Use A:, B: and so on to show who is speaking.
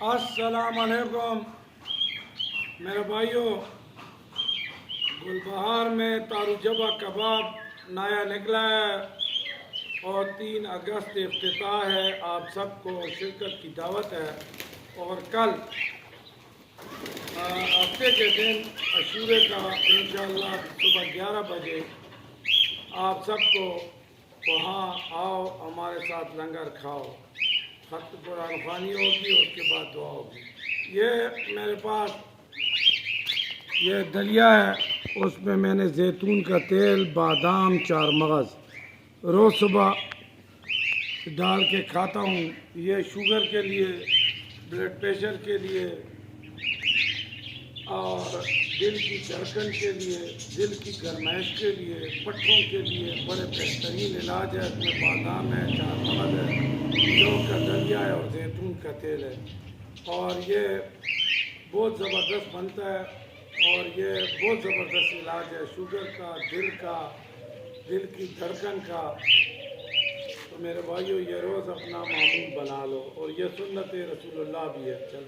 A: السلام علیکم میرے بھائیوں، گلبھار میں تارو جبہ کباب نیا نکلا ہے اور 3 اگست افتتاح ہے۔ آپ سب کو شرکت کی دعوت ہے۔ اور کل ہفتے کے دن عاشورے کا انشاءاللہ صبح 11 بجے آپ سب کو وہاں آؤ، ہمارے ساتھ لنگر کھاؤ، ختم قرآن خوانی ہوگی، اس کے بعد دعا ہوگی۔ یہ میرے پاس یہ دلیہ ہے، اس میں میں نے زیتون کا تیل، بادام، 4 مغز روز صبح ڈال کے کھاتا ہوں۔ یہ شوگر کے لیے، بلڈ پریشر کے لیے اور دل کی دھڑکن کے لیے، دل کی گرمائش کے لیے، پٹھوں کے لیے بڑے بہترین علاج ہے۔ اس میں بادام ہے، 4 مغز ہے، جو کا دلیہ ہے اور زیتون کا تیل ہے، اور یہ بہت زبردست بنتا ہے اور یہ بہت زبردست علاج ہے شوگر کا، دل کی دھڑکن کا۔ تو میرے بھائیوں، یہ روز اپنا معمول بنا لو، اور یہ سنت رسول اللہ بھی ہے۔ چل